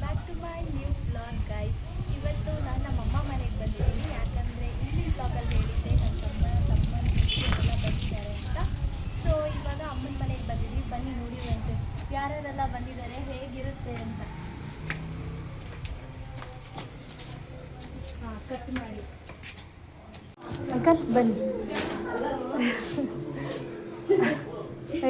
Back to my new vlog guys. ಇವತ್ತು ನಾನು ನಮ್ಮಮ್ಮ ಮನೆಗೆ ಬಂದಿದ್ದೀನಿ. ಯಾಕಂದರೆ ಇಲ್ಲಿ ವ್ಲಾಗಲ್ಲಿ ಹೇಳಿದ್ದೆ ನನ್ನ ತಮ್ಮನ ಎಲ್ಲ ಬಂದಿದ್ದಾರೆ ಅಂತ. ಸೊ ಇವಾಗ ಅಮ್ಮನ ಮನೆಗೆ ಬಂದಿದ್ದೀವಿ. ಬನ್ನಿ ನೋಡಿರುವಂತೆ ಯಾರ್ಯಾರೆಲ್ಲ ಬಂದಿದ್ದಾರೆ, ಹೇಗಿರುತ್ತೆ ಅಂತ. ಹಾಂ, ಕಟ್ ಮಾಡಿ ಅಂಕಲ್ ಬನ್ನಿ.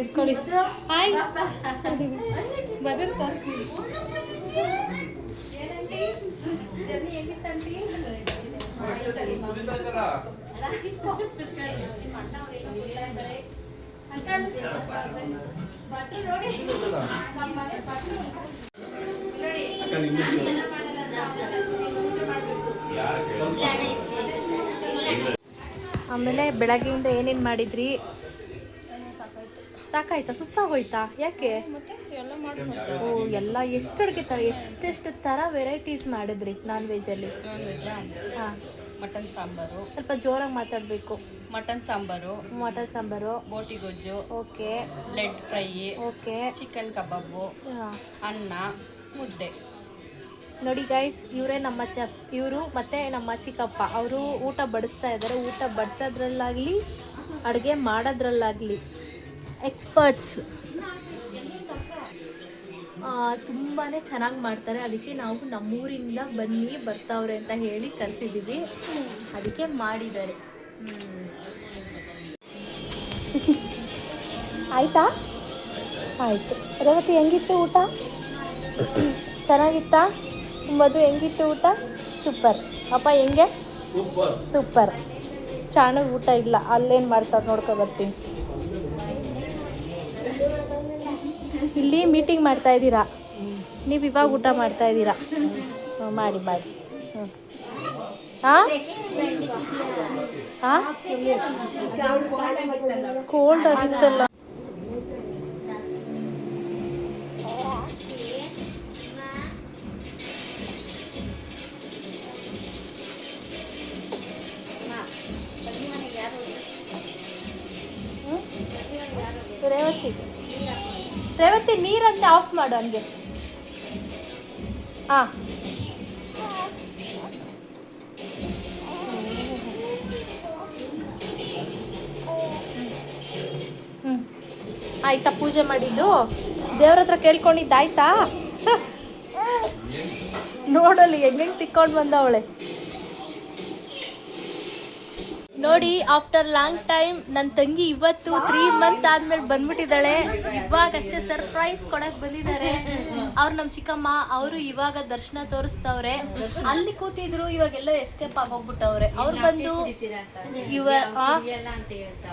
ಇಟ್ಕೊಳ್ಳಿ. ಹಾಯ್ ಬದನ್ ತೋರಿಸಿ. ಏನಂಟಿ ಜರ್ನಿ ಹೇಗಿತ್ತಂಟಿ? ಅಂಕಲ್ ಭಟ್ರು ನೋಡಿ, ನಮ್ಮ ಮನೆ ಭಟ್ರು ನೋಡಿ. ಆಮೇಲೆ ಬೆಳಗ್ಗೆಯಿಂದ ಏನೇನು ಮಾಡಿದ್ರಿ? ಸಾಕಾಯ್ತಾ? ಸುಸ್ತಾಗೋಯ್ತಾ? ಯಾಕೆ? ಓ, ಎಲ್ಲ ಎಷ್ಟು ಅಡುಗೆ ಥರ, ಎಷ್ಟೆಷ್ಟು ಥರ ವೆರೈಟೀಸ್ ಮಾಡಿದ್ರಿ ನಾನ್ ವೆಜ್ಜಲ್ಲಿ? ಹಾಂ, ಮಟನ್ ಸಾಂಬಾರು. ಸ್ವಲ್ಪ ಜೋರಾಗಿ ಮಾತಾಡಬೇಕು. ಮಟನ್ ಸಾಂಬಾರು, ಬೋಟಿ ಗೊಜ್ಜು, okay, blood fry, okay, chicken kebab, ಹಾಂ, ಅನ್ನ, ಮುದ್ದೆ. ನೋಡಿ ಗೈಸ್, ಇವರೇ ನಮ್ಮ ಚೆಫ್. ಇವರು ಮತ್ತು ನಮ್ಮ ಚಿಕ್ಕಪ್ಪ ಅವರು ಊಟ ಬಡಿಸ್ತಾ ಇದ್ದಾರೆ. ಊಟ ಬಡಿಸೋದ್ರಲ್ಲಾಗಲಿ ಅಡುಗೆ ಮಾಡೋದ್ರಲ್ಲಾಗಲಿ ಎಕ್ಸ್ಪರ್ಟ್ಸ್. ತುಂಬಾ ಚೆನ್ನಾಗಿ ಮಾಡ್ತಾರೆ. ಅದಕ್ಕೆ ನಾವು ನಮ್ಮೂರಿಂದ ಬನ್ನಿ ಬರ್ತಾವ್ರೆ ಅಂತ ಹೇಳಿ ಕರೆಸಿದ್ದೀವಿ. ಅದಕ್ಕೆ ಮಾಡಿದ್ದಾರೆ. ಆಯಿತಾ? ಆಯಿತು. ರೇವತಿ ಹೆಂಗಿತ್ತು ಊಟ? ಚೆನ್ನಾಗಿತ್ತಾ? ಮಧು ಹೆಂಗಿತ್ತು ಊಟ? ಸೂಪರ್. ಅಪ್ಪ ಹೆಂಗೆ? ಸೂಪರ್. ಚಾಣಗೆ ಊಟ ಇಲ್ಲ, ಅಲ್ಲೇನು ಮಾಡ್ತಾರೆ ನೋಡ್ಕೊ ಬರ್ತೀನಿ. ಇಲ್ಲಿ ಮೀಟಿಂಗ್ ಮಾಡ್ತಾ ಇದ್ದೀರಾ ನೀವು, ಇವಾಗ ಊಟ ಮಾಡ್ತಾ ಇದ್ದೀರಾ? ಮಾಡಿ ಮಾಡಿ. ಹಾಂ ಹಾಂ, ಕೋಲ್ಡ್ ಆಗಿತ್ತಲ್ಲ. ರೇವತಿ ನೀರಂತೆ ಆಫ್ ಮಾಡು ಹಂಗೆ. ಹಾಂ, ಆಯ್ತಾ? ಪೂಜೆ ಮಾಡಿದ್ದು ದೇವ್ರ ಹತ್ರ ಕೇಳ್ಕೊಂಡಿದ್ದಾಯ್ತಾ? ನೋಡಲ್ಲಿ ಹೆಂಗೆ ತಿಕ್ಕೊಂಡು ಬಂದವಳೆ ನೋಡಿ. ಆಫ್ಟರ್ ಲಾಂಗ್ ಟೈಮ್ ನನ್ನ ತಂಗಿ ಇವತ್ತು 3 ಮಂತ್ ಆದ್ಮೇಲೆ ಬಂದ್ಬಿಟ್ಟಿದ್ದಾಳೆ. ಇವಾಗಷ್ಟೇ ಸರ್ಪ್ರೈಸ್ ಕೊಡಕ್ ಬಂದಿದ್ದಾರೆ. ಅವ್ರು ನಮ್ಮ ಚಿಕ್ಕಮ್ಮ, ಅವರು ಇವಾಗ ದರ್ಶನ ತೋರಿಸ್ತವ್ರೆ. ಅಲ್ಲಿ ಕೂತಿದ್ರು, ಇವಾಗೆಲ್ಲ ಎಸ್ಕೇಪ್ ಆಗೋಗ್ಬಿಟ್ಟವ್ರೆ. ಅವ್ರು ಬಂದು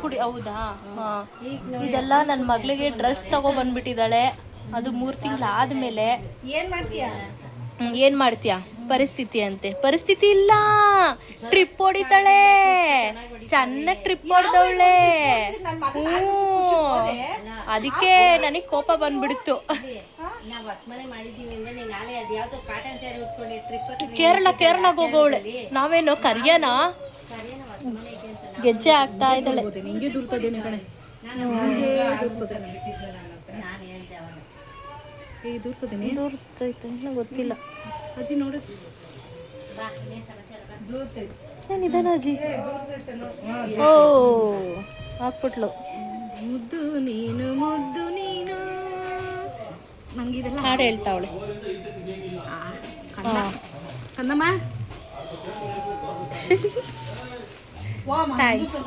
ಕುಡಿ. ಹೌದಾ? ಇದೆಲ್ಲ ನನ್ನ ಮಗಳಿಗೆ ಡ್ರೆಸ್ ತಗೋ ಬಂದ್ಬಿಟ್ಟಿದ್ದಾಳೆ. ಅದು 3 ತಿಂಗಳು ಆದ್ಮೇಲೆ. ಏನ್ ಮಾಡ್ತೀಯ? ಪರಿಸ್ಥಿತಿ ಅಂತೆ. ಪರಿಸ್ಥಿತಿ ಇಲ್ಲ, ಟ್ರಿಪ್ ಹೊಡಿತಾಳೆ. ಚೆನ್ನಾಗಿ ಟ್ರಿಪ್ ಹೊಡೆದವಳೆ. ಅದಕ್ಕೆ ನನಗೆ ಕೋಪ ಬಂದ್ಬಿಡ್ತು. ಕೇರಳಕ್ಕೆ ಹೋಗೋವಳೆ. ನಾವೇನೋ ಕರಿಯನಾ ಗೆಜ್ಜೆ ಆಗ್ತಾ ಇದ್ದಾಳೆ. ಗೊತ್ತಿಲ್ಲ. ಏನಿದಾನ ಅಜ್ಜಿ? ಓ, ಹಾಕ್ಬಿಟ್ಲು. ಮುದ್ದು ನೀನು, ಮುದ್ದು ನೀನು, ನಂಗಿದೆಲ್ಲ ಹಾಡು ಹೇಳ್ತಾವಳೆ. ಕಂದಮ್ಮ, ಥ್ಯಾಂಕ್ಸ್.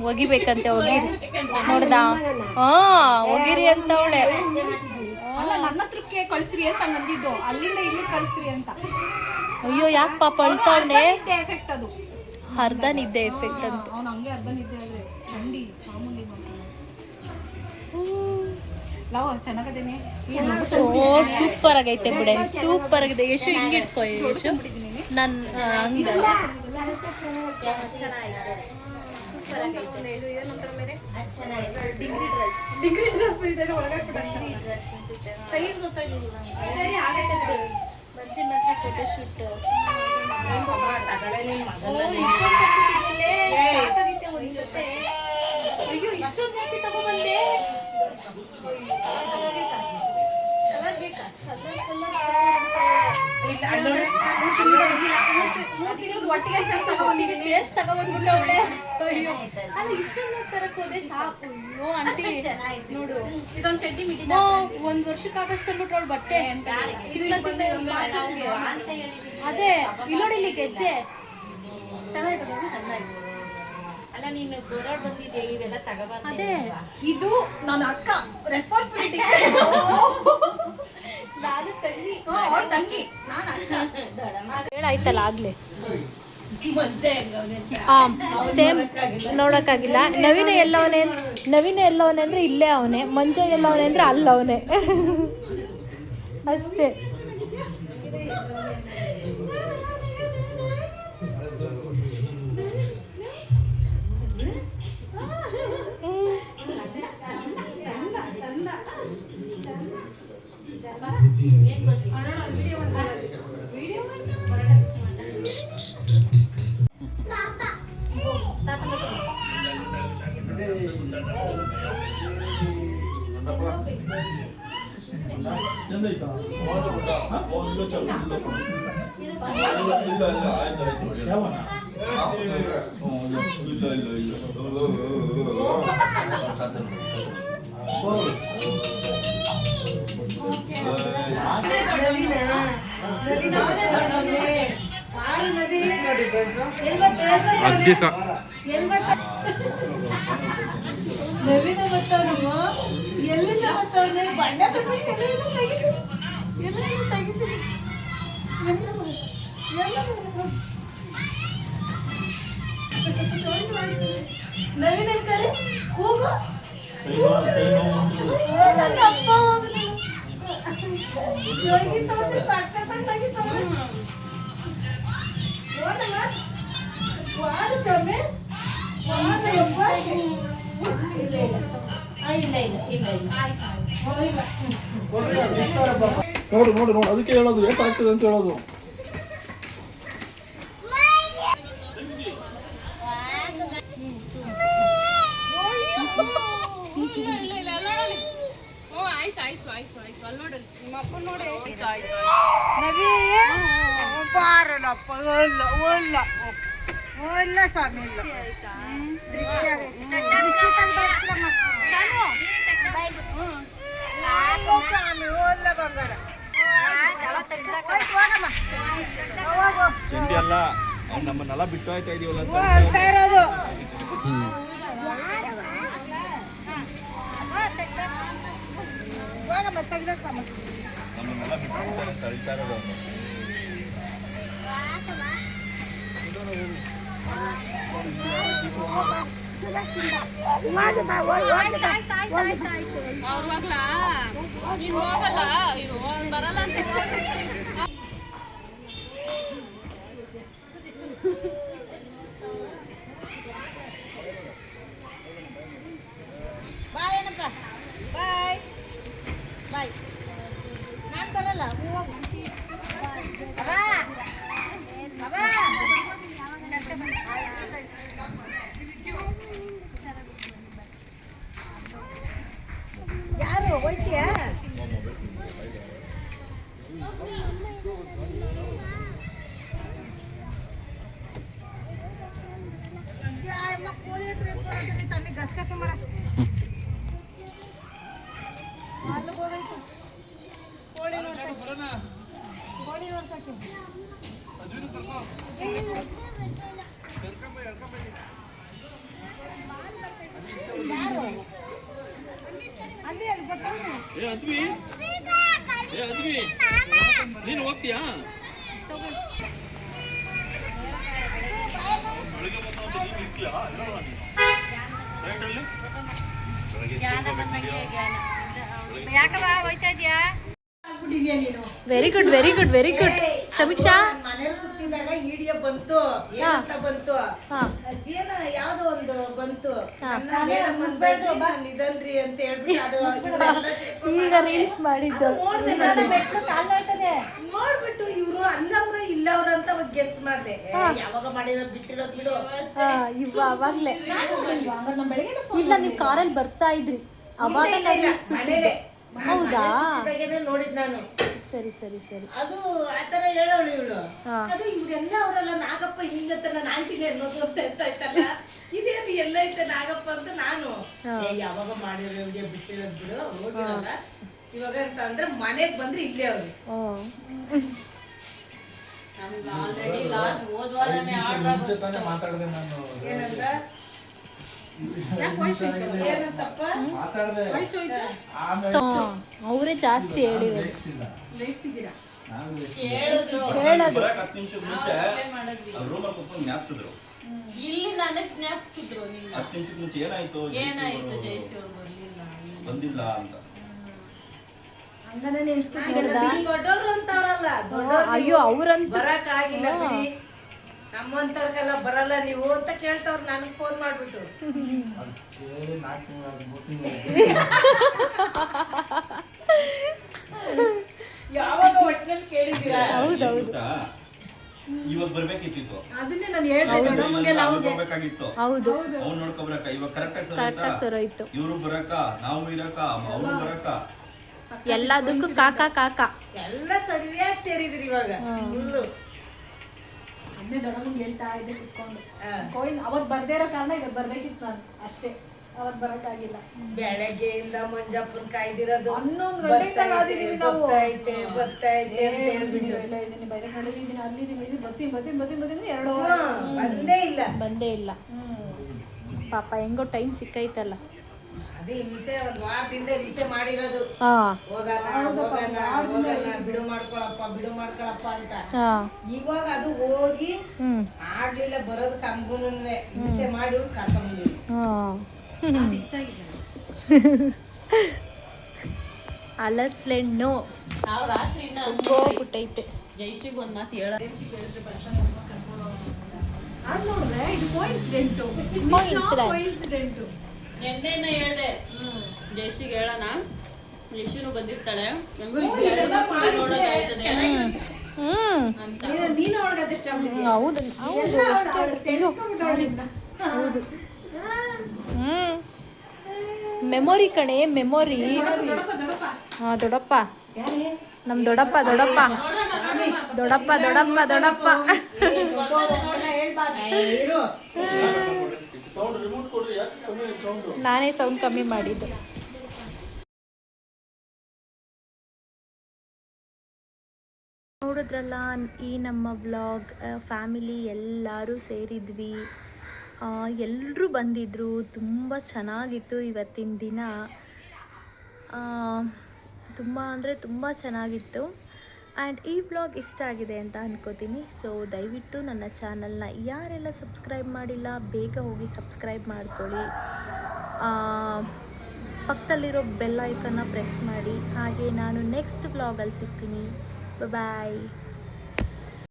ಒಗಿಬೇಕಂತೆ. ಒಗಿರಿ ನೋಡ್ದ? ಒಗಿರಿ ಅಂತವಳೆ. ನನ್ನ ಹತ್ರಕ್ಕೆ ಕಳ್ಸ್ರಿ ಅಂತ ನಂದಿದ್ದು, ಅಲ್ಲಿಂದ ಇಲ್ಲಿ ಕಳ್ಸ್ರಿ ಅಂತ. ಅಯ್ಯೋ, ಯಾಕೆ ಪಾಪ ಅಳ್ತಾವನೆ? ಎಫೆಕ್ಟ್ ಅದು, ಅರ್ಧ ನಿದ್ದೆ ಎಫೆಕ್ಟ್ ಅಂತ. ಅವ್ನು ಹಂಗೆ ಅರ್ಧ ನಿದ್ದೆ ಆದ್ರೆ ಚಂಡಿ ಚಾಮುಂಡಿ ಚೆನ್ನಾಗದೇನೆ. ಸೂಪರ್ ಆಗೈತೆ ಬಿಡೆ, ಸೂಪರ್ ಆಗಿದೆ. ಯಶು ಹಿಂಗೆ ಇಟ್ಕೋ. ಯಶು ನನ್ನ ಹಂಗೆ ಡಿಗ್ರಿ ಡ್ರೆಸ್ ಇದೆ ಒಳಗೆ ಸೈಜ್ ಗೊತ್ತಾಗಿಲ್ಲ ಮತ್ತೆ ಫೋಟೋ ಶೂಟ್ ಒಂದು ಜೊತೆ. ಅಯ್ಯೋ ಒಟ್ಟಿಗೆ ಸೇರ್ಸ್ ತಗೊಂಡ್ಬಂದಿದ್ದೀನಿ. ತಗೊಂಡ್ಬಿಟ್ಟೆ. ಅಯ್ಯೋ ಅಲ್ಲ ಇಷ್ಟೊಂದು ತರಕ್ ಹೋದೆ ಸಾಕು. ಅಯ್ಯೋ ಆಂಟಿ ನೋಡು ಇದೊಂದು ಚಡ್ಡಿ ಮಿಡಿ ಒಂದ್ ವರ್ಷಕ್ಕಾಗಷ್ಟು ತಂದ್ಬಿಟ್ರೋಳು ಬಟ್ಟೆ ಅದೇ ಇಲ್ಲೋಡಿ ಇಲ್ಲಿ ಗೆಜ್ಜೆ ಚೆನ್ನಾಗಿರ್ತದೆ ಚೆನ್ನಾಗಿ. ಅಲ್ಲ ನೀನು ಗೋರಾಡ್ ಬಂದಿದ್ದೆ ಇವೆಲ್ಲ ತಗೋಬಾರ್ದು. ಅದೇ ಇದು ನನ್ನ ಅಕ್ಕ ರೆಸ್ಪಾನ್ಸಿಬಿಲಿಟಿ. ನಾನು ತಂಗಿ ಅವಳ ತಂಗಿ ನಾನು ಅಕ್ಕ. ಹೇಳಾಯ್ತಲ್ಲ ಆಗ್ಲೇ ಸೇಮ್ ನೋಡಕ್ಕಾಗಿಲ್ಲ. ನವೀನ ಎಲ್ಲವನೇ ಅಂದ್ರೆ ಇಲ್ಲೇ ಅವನೇ, ಮಂಜ ಎಲ್ಲವನೇ ಅಂದ್ರೆ ಅಲ್ಲವನೇ ಅಷ್ಟೇ. ನವೀನ ಬರ್ತಾವನಮ್ಮ, ಎಲ್ಲಿಂದ ಬರ್ತಾವನೆ? ಬಣ್ಣ ನವೀನ ಕರೆ ಹೋಗು. ನನ್ನ ಅಪ್ಪ ಹೋಗುದು ಸಕ್ಕತ್ತಾಗಿ ವಾರು ಸ್ವಾಮಿ ನೋಡು ಅದಕ್ಕೆ ಹೇಳೋದು ಏಟಾಗ್ತದೆ ಅಂತ ಹೇಳೋದು. ಇಲ್ಲ ಸ್ವಾಮಿ ಇಲ್ಲ. ಚಂಡಿ ಅಲ್ಲ, ಅವ್ನು ನಮ್ಮನ್ನೆಲ್ಲ ಬಿಟ್ಟು ಆಯ್ತಾ ಇದೀವಲ್ಲ ಅಂತ ಇರೋದು ನಮ್ಮನ್ನೆಲ್ಲ ಬಿಟ್ಟು ತಳ್ತಾ ಇರೋದು ಅವನು. ಬಾಯ್ ಬಾಯ್ ಬಾಯ್. ನಾನು ಬರಲ್ಲ. ಯಾರು ಹೋಯ್ತೀಯಾ? ಕೋಳಿ ಹತ್ರ ತನ್ನ ಗಸ್ಕಕ್ಕೆ ಮಾಡ ಅಲ್ಲಿ ಹೋಗೈತು. ಕೋಳಿ ನೋಡ್ಸಕ್ಕೆ ಯಾರು ಅಲ್ಲಿ ಅಲ್ಲಿ ಗೊತ್ತಾಗ ನೀನು ಹೋಗ್ತೀಯಾ? Very good very good very good. Sameeksha ಮನೇಲಿ ಕೂತಿದ್ದಾಗ ವಿಡಿಯೋ ಬಂತು, ಏನಂತ ಬಂತು, ಅದೇನ ಯಾವ್ದೋ ಒಂದು ಬಂತು, ಇದನ್ರಿ ಅಂತ ಹೇಳ್ಬಿಟ್ಟು ಈಗ ರೀಲ್ಸ್ ಮಾಡಿದ್ದು ನೋಡ್ಬಿಟ್ಟು ಇವ್ರು ಅಲ್ಲವ್ರ ಇಲ್ಲವ್ರ ಅಂತ ಗೆಸ್ ಮಾಡ್ದೆ. ಯಾವಾಗ ಮಾಡಿರೋ ಬಿಟ್ಟಿರೋದ್ ಬಿಡು. ಅವಾಗ್ಲೇ ಇಲ್ಲ, ನೀವು ಕಾರಲ್ಲಿ ಬರ್ತಾ ಇದ್ರಿ ಅವಾಗ ಇಲ್ಲ, ಇಲ್ಲ, ಮನೇಲೆ ಹೌದಾ? ಇದ್ದಾಗೇನೆ ನೋಡಿದ್ ನಾನು. ಸರಿ ಸರಿ ಸರಿ. ಅದು ಆತರ ಹೇಳೋಳು ಇವಳು. ಹಾ. ಅದು ಇವ್ರೆಲ್ಲ ಅವರಲ್ಲ ನಾಗಪ್ಪ ಹಿಂಗತ್ತ ನಾನು ಆಂಟಿನೇ ಅನ್ನೋದು ಅಂತ ಇರ್ತಾಯ್ತಲ್ಲ. ಇದೇನು ಎಲ್ಲ ಐತೆ ನಾಗಪ್ಪ ಅಂತ ನಾನು ಹಾ. ಯಾವಾಗ ಮಾಡಿರೋ ವಿಡಿಯೋ ಬಿಟ್ಟಿರೋದು ಬಿಡು ಹೋಗಿರಲ್ಲ. ಇವಾಗ ಅಂತ ಅಂದ್ರೆ ಮನೆಗ್ ಬಂದ್ರೆ ಇಲ್ಲೇ ಅವ್ರು. ಓ ನಮ್ಗೆ ಆಲ್ರೆಡಿ ಲಾಸ್ಟ್ ಹೋದ ವಾರನೇ ಆರ್ಡರ್ ಏನಂತ ಏನಂತಪ್ಪ ಸೊ ಅವರೇ ಜಾಸ್ತಿ ಹೇಳಿರೋದು. ಕೇಳಿದ್ರು ಹೇಳೋದು ಬರಕ್ 10 ನಿಮಿಷ ಮುಂಚೆ ಅಪ್ಲೈ ಮಾಡಿದ್ವಿ. ರೂಮಲ್ಲಿ ಕುತ್ಕೊಂಡು ಜ್ಞಾಪಿಸಿದ್ರು. ಇಲ್ಲಿ ನನಗೆ ಜ್ಞಾಪಿಸಿದ್ರು ನಿನ್ನ 10 ನಿಮಿಷ ಮುಂಚೆ ಏನಾಯ್ತು ಏನಾಯ್ತು ಜಯಶ್ರೀ ಅವ್ರು ಬರ್ಲಿಲ್ಲ ಬಂದಿಲ್ಲ ಅಂತ. ದೊಡ್ಡವ್ರು ಅಂತವ್ರಲ್ಲ ಅಯ್ಯೋ ಅವ್ರಂತ ಬರಕ್ ಆಗಿಲ್ಲ ಬಿಡಿ ನಮ್ಮಂತವ್ರಿಗೆಲ್ಲ ಬರಲ್ಲ ನೀವು ಅಂತ ಕೇಳ್ತಾವ್ರ ನನಗ್ ಫೋನ್ ಮಾಡ್ಬಿಟ್ಟು. ಯಾವಾಗ ಒಟ್ಟಿನಲ್ಲಿ ಕೇಳಿದೀರಾ? ಹೌದೌದು ಗೊತ್ತಾ? ಇವಾಗ ಬರ್ಬೇಕಿತ್ತು. ಅದನ್ನೇ ನಾನು ಹೇಳ್ದೆ ಬರ್ಬೇಕಾಗಿತ್ತು. ಹೌದು ಅವ್ನು ನೋಡ್ಕೊಬರಕ ಇವಾಗ ಕರೆಕ್ಟ್ ಕರೆಕ್ಟಾಗಿ ಆಗಿ ಸರೋಯ್ತು. ಇವ್ರು ಬರಕ ನಾವು ಇರಕ ಅವ್ರು ಬರಕ ಎಲ್ಲದಕ್ಕೂ ಕಾಕ ಕಾಕ. ಎಲ್ಲ ಸರಿಯಾಗಿ ಸೇರಿದ್ರಿ ಇವಾಗ ಫುಲ್ಲು. ಅನ್ನೇ ದೊಡ್ಡಮ್ಮಂಗೆ ಹೇಳ್ತಾ ಇದ್ದೆ ಕುತ್ಕೊಂಡು ಹಾ. ಕೋಯಿಲ್ ಅವತ್ತು ಬರ್ದೇ ಇರೋ ಕಾರಣ ಇವತ್ತು ಬರ್ಬೇಕಿತ್ತು ನಾನು ಅಷ್ಟೇ. ಅವತ್ತು ಬರೋಕ್ಕಾಗಿಲ್ಲ. ಬೆಳಗ್ಗೆಯಿಂದ ಮಂಜಪ್ಪನ್ ಕಾಯ್ದಿರೋದು 11 ಗಂಟೆಗೆ ಆದಿದೀವಿ ನಾವು. ಬತ್ತೈತೆ ಬತ್ತೈತೆ ಅಂತ ಹೇಳ್ಬಿಟ್ಟು ಇಲ್ಲ ಇದೀನಿ ಬೈರಹಳ್ಳಿ ಇದೀನಿ ಅಲ್ಲಿದ್ದೀನಿ ಇದು ಬರ್ತೀನಿ 2 ಹಾ, ಬಂದೇ ಇಲ್ಲ. ಬಂದೇ ಇಲ್ಲ ಪಾಪ. ಹೆಂಗೋ ಟೈಮ್ ಸಿಕ್ಕೈತಲ್ಲ. ಅದೇ ಹಿಂಸೆ ಒಂದ್ ವಾರದಿಂದ ಹಿಂಸೆ ಮಾಡಿರೋದು. ಹಾ ಹೋಗೋಣ ಬಿಡು ಮಾಡ್ಕೊಳಪ್ಪ ಅಂತ. ಹಾ ಇವಾಗ ಅದು ಹೋಗಿ ಹ್ಮ್ ಆಗ್ಲಿಲ್ಲ ಬರೋದಕ್ಕೆ ಹಂಗೂನುವೆ ಹಿಂಸೆ ಮಾಡಿ ಕರ್ಕೊಂಡ್ಬಂದಿವಿ. ಹಾ ಅಲಸ್ಲೆಣ್ಣು ನಾವು ರಾತ್ರಿ ಹೋಗ್ಬಿಟ್ಟೈತೆ. ಜಯಶ್ರೀಗೆ ಒಂದ್ ಮಾತು ಹೇಳ ಅದು ನೋಡಿದ್ರೆ ಇದು ಕೋಇನ್ಸಿಡೆಂಟು. ಕೋಇನ್ಸಿಡೆಂಟು. ನಿನ್ನೆನ ಹೇಳ್ದೆ ಜಯಶ್ರೀಗೆ ಹೇಳೋಣ ಯಶುನು ಬಂದಿರ್ತಾಳೆ ಹೆಂಗೋ ಇದು ಇದೆಲ್ಲ ಎರಡು ಮಕ್ಕಳು ಮಾಡಿದ್ರೆ ನೋಡೋದಾಯ್ತದೆ ಹ್ಮ್ ಅಂತ. ನೀನು ಅವಳಿಗೆ ಅಡ್ಜಸ್ಟ್ ಆಗ್ಬಿಟ್ಟಿದ್ಯಾ? ಹೌದು ಎಲ್ಲ ಅವಳು ಸೆಳ್ಕೊಂಡ್ಬಿಟ್ಟು ಅವಳಿಂದ. ಹೌದು. ಹ್ಮ್ ಮೆಮೊರಿ ಕಣೆ ಮೆಮೊರಿ. ದೊಡ್ಡಪ್ಪ ಹಾ ದೊಡ್ಡಪ್ಪ ನಮ್ ದೊಡ್ಡಪ್ಪ ದೊಡ್ಡಪ್ಪ ದೊಡ್ಡಪ್ಪ ದೊಡ್ಡಪ್ಪ ದೊಡ್ಡಪ್ಪ. ಇರು. ಸೌಂಡ್ ರಿಮೋಟ್ ಕೊಡ್ರಿ. ಯಾಕೆ ಕಮ್ಮಿ ಸೌಂಡ್? ನಾನೇ ಸೌಂಡ್ ಕಮ್ಮಿ ಮಾಡಿದ್ದು. ನೋಡಿದ್ರಲ್ಲ ಈ ನಮ್ಮ ವ್ಲಾಗ್. ಫ್ಯಾಮಿಲಿ ಎಲ್ಲರೂ ಸೇರಿದ್ವಿ. ಎಲ್ಲರೂ ಬಂದಿದ್ದರು. ತುಂಬ ಚೆನ್ನಾಗಿತ್ತು ಇವತ್ತಿನ ದಿನ. ತುಂಬ ಅಂದರೆ ತುಂಬ ಚೆನ್ನಾಗಿತ್ತು. ಆ್ಯಂಡ್ ಈ ವ್ಲಾಗ್ ಇಷ್ಟ ಆಗಿದೆ ಅಂತ ಅನ್ಕೋತೀನಿ. ಸೊ ದಯವಿಟ್ಟು ನನ್ನ ಚಾನಲ್ನ ಯಾರೆಲ್ಲ ಸಬ್ಸ್ಕ್ರೈಬ್ ಮಾಡಿಲ್ಲ ಬೇಗ ಹೋಗಿ ಸಬ್ಸ್ಕ್ರೈಬ್ ಮಾಡ್ಕೊಳ್ಳಿ. ಪಕ್ಕದಲ್ಲಿರೋ ಬೆಲ್ ಐಕನ್ನ ಪ್ರೆಸ್ ಮಾಡಿ. ಹಾಗೆ ನಾನು ನೆಕ್ಸ್ಟ್ ವ್ಲಾಗಲ್ಲಿ ಸಿಗ್ತೀನಿ. ಬಾಯ್.